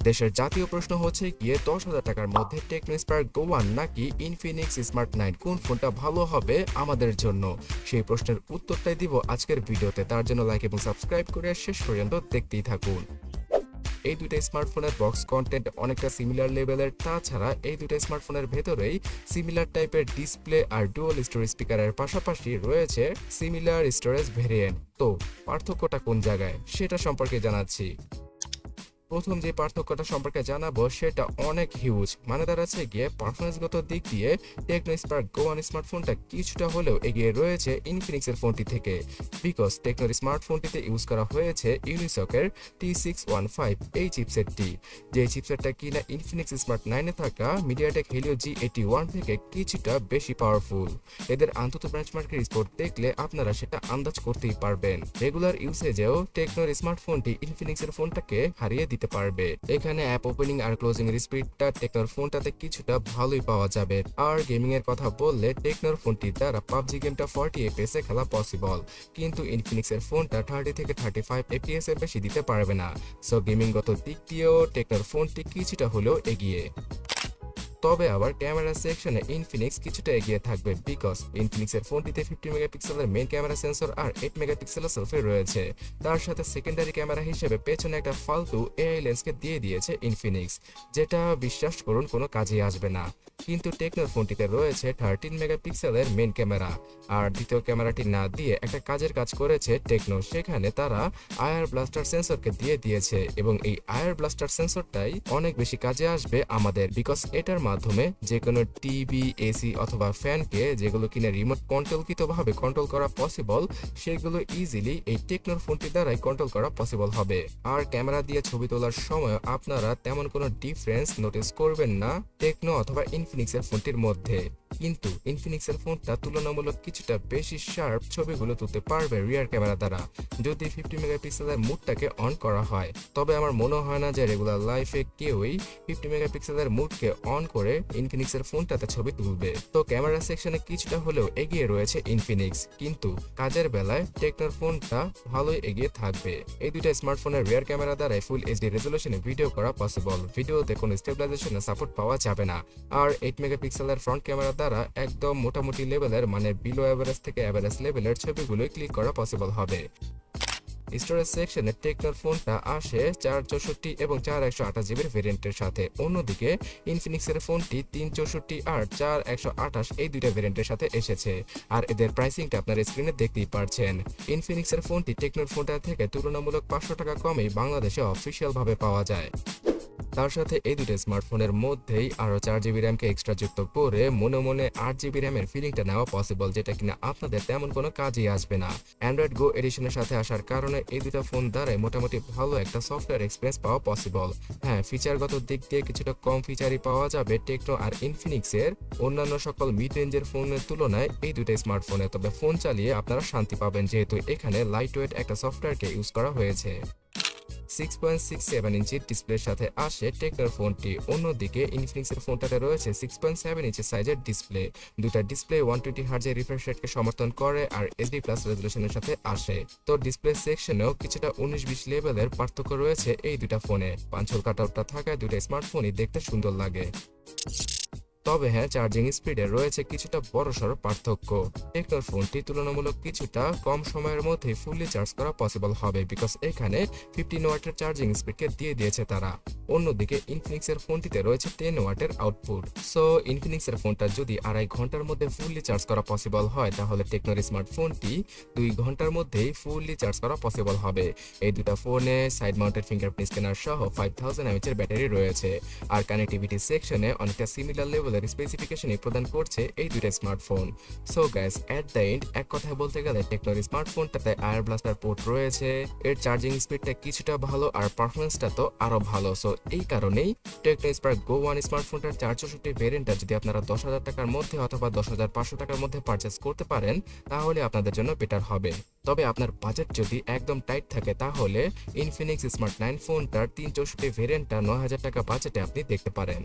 দেশের জাতীয় প্রশ্ন হচ্ছে গিয়ে 10,000 টাকার মধ্যে টেকনো স্পার্ক গো 1 নাকি ইনফিনিক্স স্মার্ট 9 কোন ফোনটা ভালো হবে আমাদের জন্য। সেই প্রশ্নের উত্তরটাই দিব আজকের ভিডিওতে। তার জন্য লাইক এবং সাবস্ক্রাইব করে শেষ পর্যন্ত দেখতেই থাকুন। এই দুইটা স্মার্টফোনের বক্স কন্টেন্ট অনেকটা সিমিলার লেভেলের, তাছাড়া এই দুইটা স্মার্টফোনের ভেতরেই সিমিলার টাইপের ডিসপ্লে আর ডুয়াল স্টোরেজ স্পিকারের পাশাপাশি রয়েছে সিমিলার স্টোরেজ ভেরিয়েন্ট। তো পার্থক্যটা কোন জায়গায় সেটা সম্পর্কে জানাচ্ছি। প্রথম যে পার্থক্যটা সম্পর্কে জানাবো সেটা অনেক হিউজ, মানে দাঁড়াচ্ছে গিয়ে পারফরমেন্সগত দিক দিয়ে টেকনো স্পার্ক গো 1 স্মার্টফোনটা কিছুটা হলেও এগিয়ে রয়েছে ইনফিনিক্সের ফোনটি থেকে। বিকজ টেকনোর স্মার্টফোনটিতে ইউজ করা হয়েছে ইউনিসকের T615 এই চিপসেটটি, যে চিপসেটটা কিনা ইনফিনিক্স স্মার্ট 9 এ থাকা মিডিয়াটেক হেলিও G81 থেকে কিছুটা বেশি পাওয়ারফুল। এদের আন্তত বেঞ্চমার্কের রিপোর্ট দেখলে আপনারা সেটা আন্দাজ করতেই পারবেন। রেগুলার ইউসেজেও টেকনোর স্মার্টফোনটি ইনফিনিক্সের ফোনটাকে হারিয়ে দিতে পারবে। এখানে অ্যাপ ওপেনিং আর ক্লোজিং এর স্পিডটা টেকনোর ফোনটাতে কিছুটা ভালোই পাওয়া যাবে। আর গেমিং এর কথা বললে টেকনোর ফোনটি দ্বারা পাবজি গেমটা 40 এফপিএস এ খেলা পসিবল, কিন্তু ইনফিনিক্স এর ফোনটা 30 থেকে 35 এফপিএস এর বেশি দিতে পারবে না। সো গেমিংগত দিক দিয়েও টেকনোর ফোনটি কিছুটা হলেও এগিয়ে। তবে আবার ক্যামেরা সেকশনে ইনফিনিক্স কিছুটা এগিয়ে থাকবে, বিকজ ইনফিনিক্সের ফোনটিতে 50 মেগাপিক্সেলের মেইন ক্যামেরা সেন্সর আর 8 মেগাপিক্সেলের সেলফি রয়েছে। তার সাথে সেকেন্ডারি ক্যামেরা হিসেবে পেছনে একটা ফালতু এআই লেন্সকে দিয়ে দিয়েছে ইনফিনিক্স, যেটা বিশ্বাস করুন কোনো কাজে আসবে না। কিন্তু টেকনোর ফোনটিতে রয়েছে 13 মেগাপিক্সেলের মেইন ক্যামেরা, আর দ্বিতীয় ক্যামেরাটি না দিয়ে একটা কাজের কাজ করেছে টেকনো। সেখানে তারা আয়ার ব্লাস্টার সেন্সরকে দিয়ে দিয়েছে, এবং এই আয়ার ব্লাস্টার সেন্সরটাই অনেক বেশি কাজে আসবে আমাদের, বিকজ এটার মাধ্যমে যে কোনো টিভি, এসি অথবা ফ্যানকে, যেগুলো কিনা রিমোট কন্ট্রোলকৃতভাবে কন্ট্রোল করা পসিবল, সেগুলো ইজিলি এই টেকনোর ফোনটি দ্বারাই কন্ট্রোল করা পসিবল হবে। আর ক্যামেরা দিয়ে ছবি তোলার সময় আপনারা তেমন কোনো ডিফারেন্স নোটিস করবেন না টেকনো অথবা ইনফিনিক্সের ফোনটির মধ্যে। কিন্তু ইনফিনিক্সের ফোনটা তুলনামূলক কিছুটা বেশি শার্প ছবিগুলো তুলতে পারবে রিয়ার ক্যামেরা দ্বারা, যদি 50 মেগাপিক্সেলের মুডটাকে অন করা হয়। তবে আমার মনে হয় না যে রেগুলার লাইফে কেউই 50 মেগাপিক্সেলের মুডকে অন করে ইনফিনিক্সের ফোনটাতে ছবি তুলবে। তো ক্যামেরা সেকশনে কিছুটা হলেও এগিয়ে রয়েছে ইনফিনিক্স, কিন্তু কাজের বেলায় টেকনোর ফোনটা ভালোই এগিয়ে থাকবে। এই দুইটা স্মার্টফোনের রিয়ার ক্যামেরা দ্বারাই ফুল এইচডি রেজলিউশনে ভিডিও করা পসিবল, ভিডিওতে কোনো স্টেবিলাইজেশনের সাপোর্ট পাওয়া যাবে না। আর 8 মেগাপিক্সেলের ফ্রন্ট ক্যামেরা দ্বারা একদম মোটামুটি লেভেলের, মানে বিলো অ্যাভারেজ থেকে অ্যাভারেজ লেভেলের ছবিগুলোই ক্লিক করা পসিবল হবে। স্টোরেজ সেকশনে টেকনোর ফোনটা আসে 464 এবং 4128 জিবির ভেরিয়েন্টের সাথে। অন্যদিকে ইনফিনিক্সের ফোনটি 364 আর 4128 এই দুইটা ভেরিয়েন্টের সাথে এসেছে, আর এদের প্রাইসিংটা আপনার স্ক্রিনে দেখতেই পারছেন। ইনফিনিক্সের ফোনটি টেকনোর ফোনটা থেকে তুলনামূলক 500 টাকা কমেই বাংলাদেশে অফিসিয়াল ভাবে পাওয়া যায়। তার সাথে এই দুটো স্মার্টফোনের মধ্যেই আরো 4 জিবি র্যামকে এক্সট্রা যুক্ত করে মনে মনে 8 জিবি র্যামের ফিলিংটা নেওয়া পসিবল, যেটা কিনা আপনাদের তেমন কোনো কাজেই আসবে না। অ্যান্ড্রয়েড গো এডিশনের সাথে আসার কারণে এই দুটো ফোন দ্বারাই মোটামুটি ভালো একটা সফটওয়্যার এক্সপিরিয়েন্স পাওয়া পসিবল। হ্যাঁ, ফিচারগত দিক দিয়ে কিছুটা কম ফিচারই পাওয়া যাবে টেকনো আর ইনফিনিক্সের অন্যান্য সকল মিড রেঞ্জের ফোনের তুলনায় এই দুটো স্মার্টফোনে। তবে ফোন চালিয়ে আপনারা শান্তি পাবেন, যেহেতু এখানে লাইট ওয়েট একটা সফটওয়্যারকে ইউজ করা হয়েছে। 6.67 ইঞ্চির ডিসপ্লের সাথে আসে টেকনোর ফোনটি। অন্যদিকে ইনফিনিক্সের ফোনটাতে রয়েছে 6.7 ইঞ্চি সাইজের ডিসপ্লে। দুটা ডিসপ্লে 120 হার্জের রিফ্রেশ রেটকে সমর্থন করে আর এইচডি প্লাস রেজলিউশনের সাথে আসে। তো ডিসপ্লে সেকশনেও কিছুটা 19-20 লেভেলের পার্থক্য রয়েছে এই দুটা ফোনে। পাঞ্চল কাটআউটটা থাকায় দুটা স্মার্টফোনই দেখতে সুন্দর লাগে। তবে হ্যাঁ, চার্জিং স্পিডে রয়েছে কিছুটা বড়সড় পার্থক্য। টেকনোর ফোনটি তুলনামূলক কিছুটা কম সময়ের মধ্যে ফুললি চার্জ করা পসিবল হবে, বিকজ এখানে 15 ওয়াটের চার্জিং স্পিডকে দিয়ে দিয়েছে তারা। অন্যদিকে ইনফিনিক্সের ফোনটিতে রয়েছে 10 ওয়াটের আউটপুট। সো ইনফিনিক্সের ফোনটা যদি 2.5 ঘন্টার মধ্যে ফুললি চার্জ করা পসিবল হয়, তাহলে টেকনোর স্মার্টফোনটি 2 ঘন্টার মধ্যেই ফুললি চার্জ করা পসিবল হবে। এই দুটা ফোনে সাইড মাউন্টেড ফিঙ্গারপ্রিন্ট স্ক্যানার সহ 5000 mAh এর ব্যাটারি রয়েছে, আর কানেক্টিভিটি সেকশনে অনেকটা সিমিলার লেভেল স্পেসিফিকেশনই প্রদান করছে এই দুইটা smartphone. So guys, at the end এক কথায় বলতে গেলে টেকনোর স্মার্টফোনটাতে আয়ার ব্লাস্টার পোর্ট রয়েছে, এর চার্জিং স্পিডটা কিছুটা ভালো আর পারফরমেন্সটা তো আরো ভালো। সো এই কারণেই টেকনো স্পার্ক গো 1 স্মার্টফোনটার 464 ভেরিয়েন্টটা যদি আপনারা 10,000 টাকার মধ্যে অথবা 10,500 টাকার মধ্যে পারচেস করতে পারেন, তাহলে আপনাদের জন্য বেটার হবে। তবে আপনার বাজেট যদি একদম টাইট থাকে, তাহলে ইনফিনিক্স স্মার্ট 9 ফোনটার 364 ভেরিয়েন্টটা 9,000 টাকা বাজেটে আপনি দেখতে পারেন।